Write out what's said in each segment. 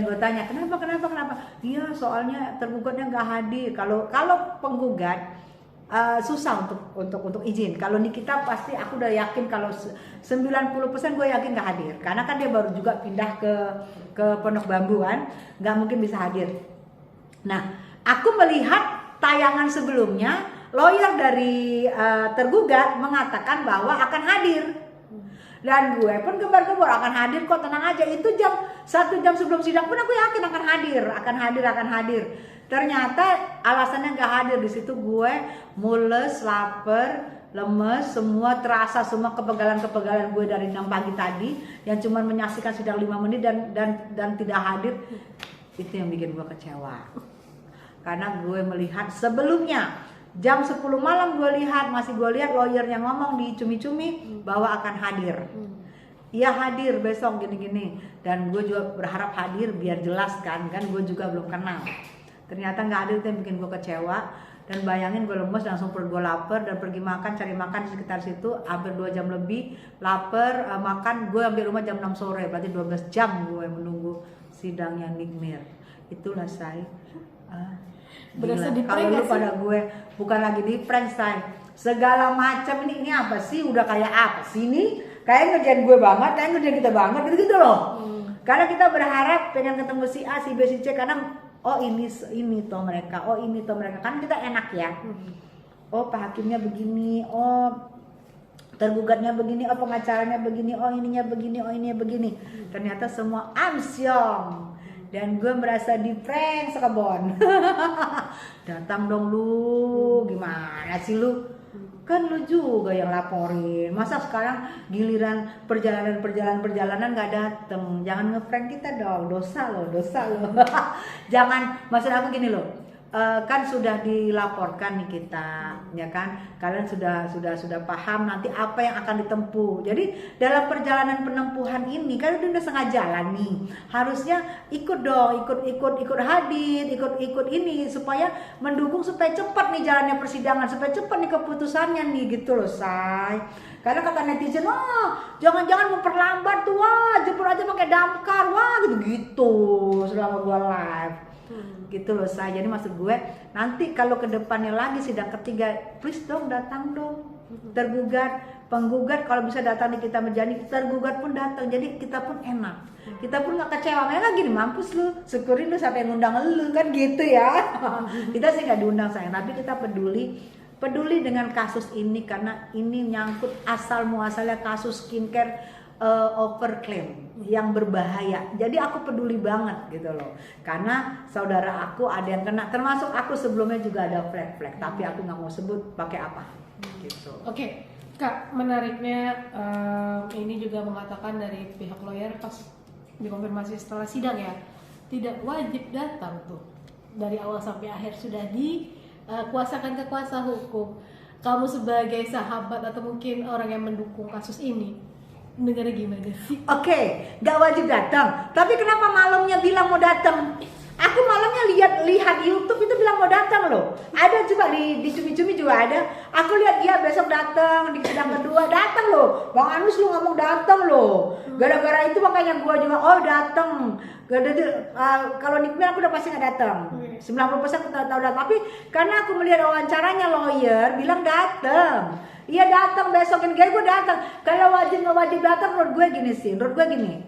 Gue tanya kenapa? Iya soalnya tergugatnya nggak hadir. Kalau penggugat susah untuk izin. Kalau Nikita pasti aku udah yakin kalau 90% gue yakin nggak hadir. Karena kan dia baru juga pindah ke Pondok Bambu kan, nggak mungkin bisa hadir. Nah, aku melihat tayangan sebelumnya lawyer dari tergugat mengatakan bahwa akan hadir. Dan gue pun gembar-gembor akan hadir kok, tenang aja. Itu 1 jam sebelum sidang pun aku yakin akan hadir. Ternyata alasannya nggak hadir. Di situ gue mules, lapar, lemes, semua terasa, semua kepegalan gue dari 6 pagi tadi yang cuma menyaksikan sidang 5 menit dan tidak hadir. Itu yang bikin gue kecewa. Karena gue melihat sebelumnya jam 10 malam gue lihat lawyernya ngomong di cumi-cumi bahwa akan hadir. Iya hadir besok gini-gini, dan gue juga berharap hadir biar jelas kan gue juga belum kenal. Ternyata nggak hadir, itu yang bikin gue kecewa. Dan bayangin gue lemes, langsung perut gue lapar dan pergi cari makan di sekitar situ hampir 2 jam lebih. Lapar, makan, gue ambil rumah jam 6 sore, berarti 12 jam gue menunggu sidangnya Nikmir. Itulah saya. Berasa di kalau lu pada gue bukan lagi di prank say, segala macam ini apa sih, udah kayak apa sih ini, kayak ngerjain gue banget, kayak ngerjain kita banget gitu loh. Karena kita berharap pengen ketemu si A, si B, si C, karena ini toh mereka, ini toh mereka, kan kita enak ya. Pak hakimnya begini, tergugatnya begini, pengacaranya begini, ininya begini, ininya begini. Ternyata semua amsyong. Dan gue merasa di prank sekebon. Datang dong lu, gimana sih lu? Kan lu juga yang laporin. Masa sekarang giliran perjalanan gak dateng? Jangan ngeprank kita dong, dosa lo. Jangan, maksud aku gini loh. Kan sudah dilaporkan nih kita, ya kan? Kalian sudah paham nanti apa yang akan ditempuh. Jadi dalam perjalanan penempuhan ini kan udah setengah jalan nih. Harusnya ikut dong, ikut hadir, ikut ini supaya mendukung supaya cepat nih jalannya persidangan, supaya cepat nih keputusannya nih gitu loh, say. Karena kata netizen, jangan memperlambat tuh, jemput aja pakai damkar, gitu selama gua live. Gitu loh saya. Jadi maksud gue nanti kalau kedepannya lagi sidang ketiga, please dong datang dong, tergugat, penggugat kalau bisa datang di Kita Menjadi, tergugat pun datang, jadi kita pun enak, kita pun nggak kecewa. Mereka gini, mampus lu, syukurin lu sampai ngundang lu kan gitu ya. Kita sih nggak diundang sayang, tapi kita peduli dengan kasus ini karena ini nyangkut asal muasalnya kasus skincare overclaim yang berbahaya. Jadi aku peduli banget gitu loh. Karena saudara aku ada yang kena, termasuk aku sebelumnya juga ada flag, tapi aku nggak mau sebut pakai apa. Gitu. Oke, Kak, menariknya ini juga mengatakan dari pihak lawyer pas dikonfirmasi setelah sidang ya, tidak wajib datang tuh dari awal sampai akhir, sudah dikuasakan ke kuasa hukum. Kamu sebagai sahabat atau mungkin orang yang mendukung kasus ini, dengarnya gimana sih? Oke, nggak wajib datang. Tapi kenapa malamnya bilang mau datang? Aku malamnya lihat YouTube itu bilang mau datang loh. Ada juga di cumi-cumi juga ada. Aku lihat dia besok datang di sidang kedua, datang loh. Bang Anus lu ngomong datang loh. Gara-gara itu makanya gua juga datang. Kalau Nikmir aku udah pasti nggak datang. 90% aku tahu datang. Tapi karena aku melihat wawancaranya lawyer bilang datang. Iya datang besok ini, gue datang. Kalau wajib nggak wajib datang, menurut gue gini.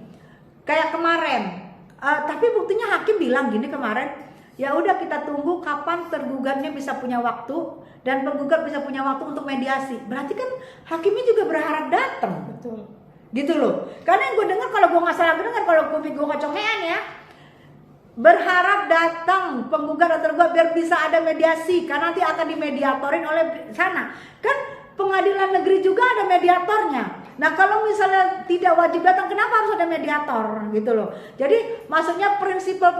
Kayak kemarin. Tapi buktinya hakim bilang gini kemarin, ya udah kita tunggu kapan tergugatnya bisa punya waktu dan penggugat bisa punya waktu untuk mediasi. Berarti kan hakimnya juga berharap datang. Betul. Gitu loh. Karena yang gue dengar, kalau gue nggak salah dengar, kalau gue kecongean ya, berharap datang penggugat atau tergugat biar bisa ada mediasi karena nanti akan dimediatorin oleh sana. Kan pengadilan negeri juga ada mediatornya. Nah kalau misalnya tidak wajib datang, kenapa harus ada mediator gitu loh. Jadi maksudnya prinsipal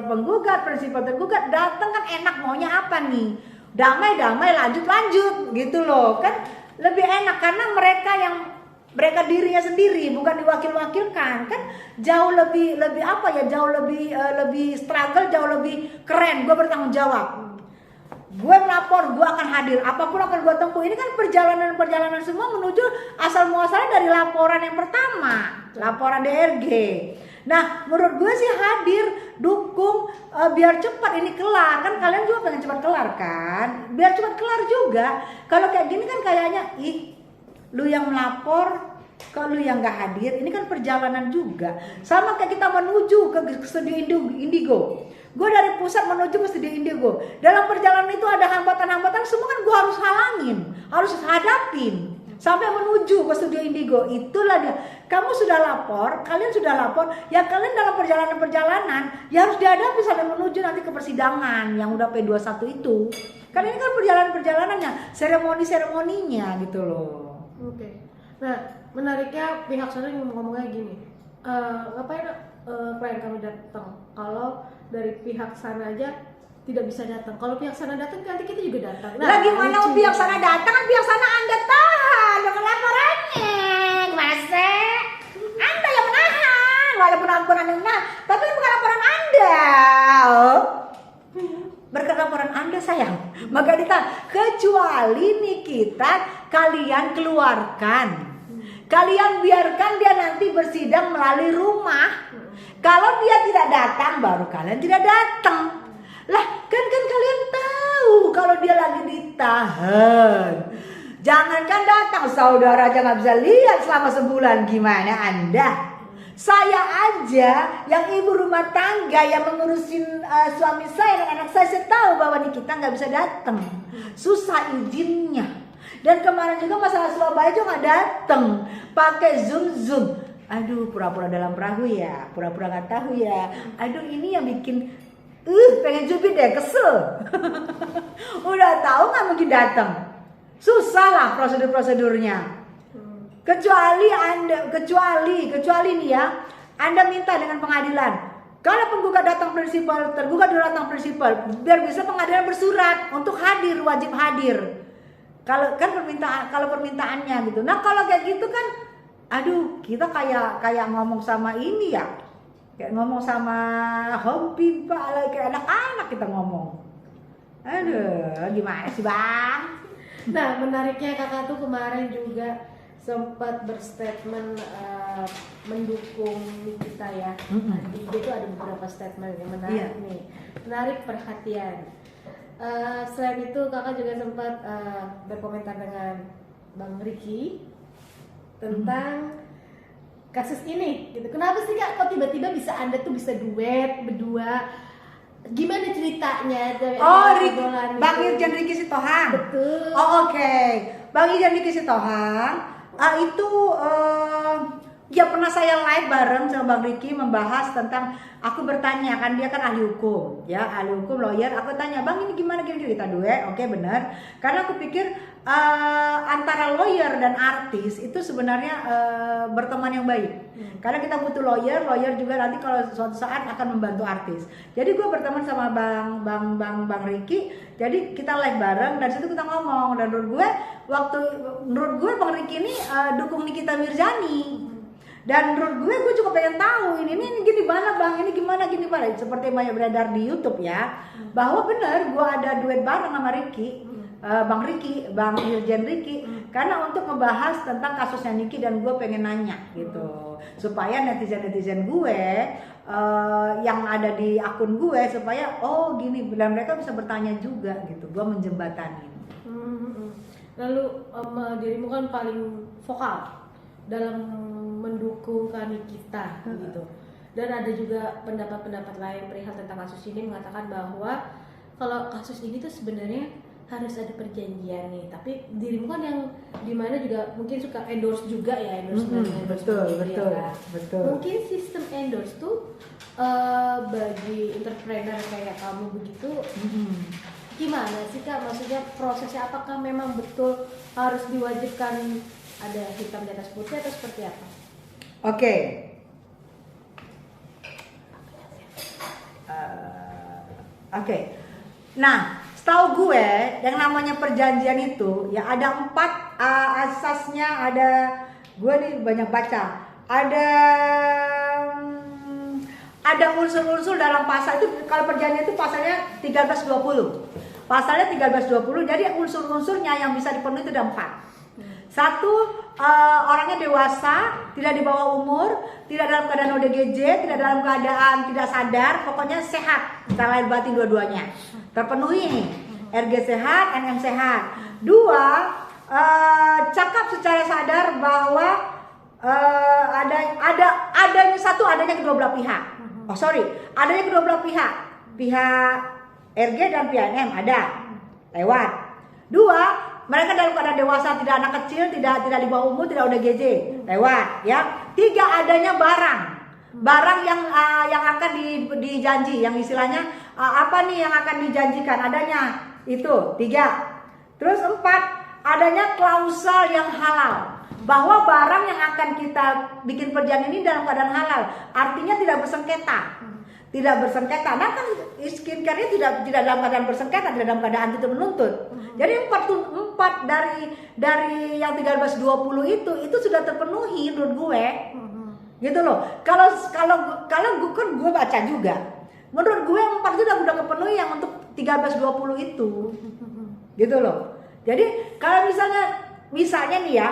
penggugat, prinsipal tergugat datang kan enak, maunya apa nih? Damai, lanjut gitu loh. Kan lebih enak karena mereka dirinya sendiri, bukan diwakil-wakilkan. Kan jauh lebih apa ya? Jauh lebih struggle, jauh lebih keren. Gue bertanggung jawab. Gue melapor, gue akan hadir, apapun akan gue tempuh. Ini kan perjalanan semua menuju asal muasalnya dari laporan yang pertama, laporan DRG. Nah, menurut gue sih hadir, dukung, biar cepat ini kelar. Kan kalian juga pengen cepat kelar kan? Biar cepat kelar juga. Kalau kayak gini kan kayaknya, lu yang melapor, kalau lu yang gak hadir, ini kan perjalanan juga. Sama kayak kita menuju ke studio Indigo. Gue dari pusat menuju ke studio Indigo. Dalam perjalanan itu ada hambatan-hambatan, semua kan gue harus halangin, harus hadapin. Sampai menuju ke studio Indigo. Itulah dia. Kamu sudah lapor, kalian sudah lapor, ya kalian dalam perjalanan ya harus dihadapi sampai menuju nanti ke persidangan yang udah P21 itu. Karena ini kan perjalanan-perjalanannya, seremoninya gitu loh. Oke. Nah, menariknya pihak sana ngomongnya gini, ngapain klien kami datang kalau dari pihak sana aja tidak bisa datang. Kalau pihak sana datang nanti kita juga datang. Nah, gimana pihak sana datang, kan pihak sana Anda tahan dengan laporannya. Masa Anda yang menahan, walaupun laporan yang menahan, tapi ini bukan laporan Anda. Berkat laporan Anda sayang, maka kita kecuali nih kita kalian keluarkan. Kalian biarkan dia nanti bersidang melalui rumah. Kalau dia tidak datang, baru kalian tidak datang. Lah, kan kalian tahu kalau dia lagi ditahan. Jangankan datang, saudara aja nggak bisa lihat selama sebulan. Gimana Anda? Saya aja yang ibu rumah tangga yang mengurusin suami saya dan anak saya tahu bahwa nih kita nggak bisa datang. Susah izinnya. Dan kemarin juga masalah Surabaya juga nggak datang, pakai zoom. Aduh, pura-pura dalam perahu ya, pura-pura nggak tahu ya. Aduh, ini yang bikin pengen jubit deh, kesel. Udah tahu nggak mungkin datang. Susah lah prosedurnya. Kecuali nih ya, Anda minta dengan pengadilan. Kalau penggugat datang prinsipal, tergugat datang prinsipal, biar bisa pengadilan bersurat untuk hadir, wajib hadir. Kalau permintaannya gitu. Nah, kalau kayak gitu kan, aduh, kita kayak ngomong sama ini ya. Kayak ngomong sama hobi Pak, kayak anak-anak kita ngomong. Aduh, gimana sih, Bang? Nah, menariknya kakak tuh kemarin juga sempat berstatement mendukung kita ya. Di IG itu ada beberapa statement yang menarik nih, menarik perhatian. Selain itu kakak juga sempat berkomentar dengan Bang Ricky tentang kasus ini gitu. Kenapa sih Kak kok tiba-tiba bisa Anda tuh bisa duet berdua? Gimana ceritanya? Bang Irjen Ricky Sitohang. Betul. Oh, oke. Bang Irjen Ricky Sitohang itu ya pernah saya live bareng sama Bang Ricky membahas tentang, aku bertanya kan, dia kan ahli hukum ya, ahli hukum, lawyer. Aku tanya, Bang ini gimana kita duet? Oke, benar. Karena aku pikir antara lawyer dan artis itu sebenarnya berteman yang baik. Karena kita butuh lawyer juga nanti kalau suatu saat akan membantu artis. Jadi gue berteman sama Bang Ricky. Jadi kita live bareng dan situ kita ngomong, dan menurut gue Bang Ricky ini dukung Nikita Mirzani. Dan menurut gue juga pengen tahu ini gini mana Bang, ini gimana seperti banyak beredar di YouTube ya, bahwa benar gue ada duet bareng sama Ricky, Bang Irjen Ricky, karena untuk ngebahas tentang kasusnya Niki, dan gue pengen nanya gitu supaya netizen gue yang ada di akun gue supaya gini, dan mereka bisa bertanya juga gitu, gue menjembatanin. Lalu dirimu kan paling vokal dalam mendukung Nikita gitu. Dan ada juga pendapat-pendapat lain perihal tentang kasus ini mengatakan bahwa kalau kasus ini tuh sebenarnya harus ada perjanjian nih, tapi dirimu kan yang dimana juga mungkin suka endorse juga ya, betul. Mungkin sistem endorse tuh bagi entrepreneur kayak kamu begitu gimana sih Kak? Maksudnya prosesnya apakah memang betul harus diwajibkan ada hitam di atas putih atau seperti apa? Oke. Nah, setahu gue yang namanya perjanjian itu ya ada 4 asasnya. Ada, gue nih banyak baca, ada unsur-unsur dalam pasal itu. Kalau perjanjian itu pasalnya 1320. Pasalnya 1320, jadi unsur-unsurnya yang bisa dipenuhi itu ada 4. Satu, orangnya dewasa, tidak di bawah umur, tidak dalam keadaan ODGJ, tidak dalam keadaan tidak sadar, pokoknya sehat secara lahir batin dua-duanya. Terpenuhi nih, RG sehat, NM sehat. 2, cakap secara sadar bahwa adanya kedua belah pihak. Adanya kedua belah pihak. Pihak RG dan pihak NM ada. Lewat. 2, mereka dalam keadaan dewasa, tidak anak kecil, tidak di bawah umur, tidak ODGJ. Lewat, ya. 3, adanya barang. Barang yang akan dijanji, yang istilahnya apa nih yang akan dijanjikan, adanya itu. 3. Terus 4, adanya klausal yang halal, bahwa barang yang akan kita bikin perjanjian ini dalam keadaan halal, artinya tidak bersengketa. Tidak bersengketa. Nah kan skincare-nya tidak dalam keadaan bersengketa, tidak dalam keadaan itu menuntut. Jadi 4 dari yang 1320 itu sudah terpenuhi menurut gue. Gitu loh. Kalau gue baca juga. Menurut gue 4 itu udah kepenuhi yang untuk 1320 itu. Gitu loh. Jadi kalau misalnya nih ya,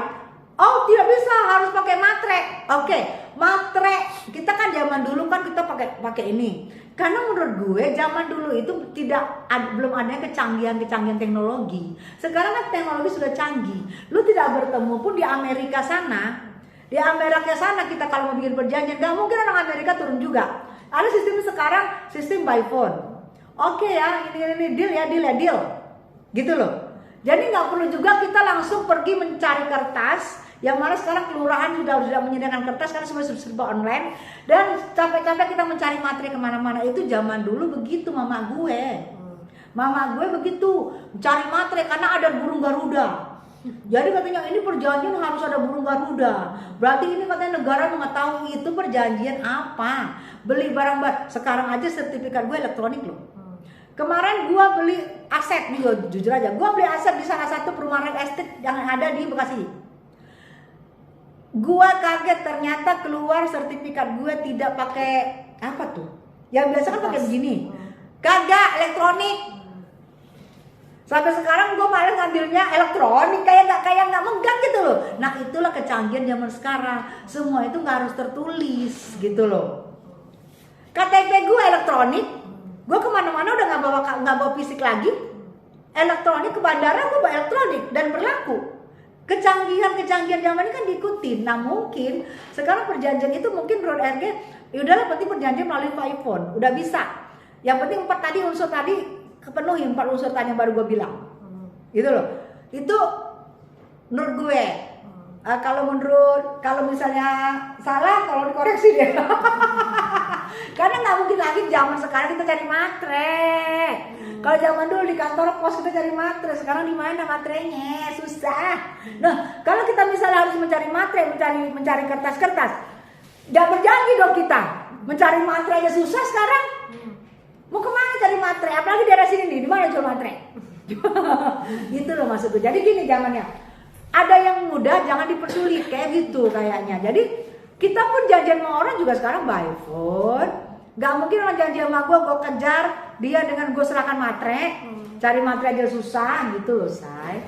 oh tidak bisa, harus pakai matre. Oke, matre. Kita kan zaman dulu kan kita pakai ini. Karena menurut gue zaman dulu itu belum adanya kecanggihan teknologi. Sekarang kan teknologi sudah canggih. Lu tidak bertemu pun di Amerika sana. Di Amerika sana kita kalau mau bikin perjanjian, gak mungkin orang Amerika turun juga. Ada sistem sekarang, sistem by phone. Oke ya, ini deal. Gitu loh. Jadi nggak perlu juga kita langsung pergi mencari kertas. Yang mana sekarang kelurahan sudah menyediakan kertas karena semua serba online. Dan capek-capek kita mencari materi kemana-mana. Itu zaman dulu begitu mama gue. Mama gue begitu mencari materi karena ada burung Garuda. Jadi katanya ini perjanjian harus ada burung Garuda. Berarti ini katanya negara mengetahui itu perjanjian apa. Beli barang. Sekarang aja sertifikat gue elektronik loh. Kemarin gue beli aset nih, jujur aja, gue beli aset di salah satu perumahan estate yang ada di Bekasi. Gue kaget ternyata keluar sertifikat gue tidak pakai apa tuh? Yang biasa kan pakai begini, kagak elektronik. Sampai sekarang gue malah ngambilnya elektronik, kayak nggak megang gitu loh. Nah itulah kecanggihan zaman sekarang, semua itu nggak harus tertulis gitu loh. KTP gue elektronik. Gue kemana-mana udah nggak bawa fisik lagi, elektronik, ke bandara gue bawa elektronik dan berlaku. Kecanggihan zaman ini kan diikuti. Nah mungkin sekarang perjanjian itu mungkin menurut RG, ya udahlah penting perjanjian melalui iPhone, udah bisa. Yang penting 4 unsur tadi kepenuhi, 4 unsur tadi yang baru gue bilang, gitu loh. Itu menurut gue. Kalau misalnya salah, kalau dikoreksi deh. Karena nggak mungkin lagi zaman sekarang kita cari matre. Kalau zaman dulu di kantor pos kita cari matre, sekarang di mana matrenya? Susah. Nah, kalau kita misalnya harus mencari matre, mencari kertas-kertas, nggak berjanji dong kita. Mencari matre aja susah sekarang. Mau kemana cari matre? Apalagi daerah sini nih, di mana jual matre? Gitu loh maksudku. Jadi gini zamannya. Ada yang mudah, jangan dipersulit kayak gitu kayaknya. Jadi kita pun janjian sama orang juga sekarang by phone. Gak mungkin orang janji sama gue kejar dia dengan gue serahkan matre. Cari matre aja susah gitu loh say.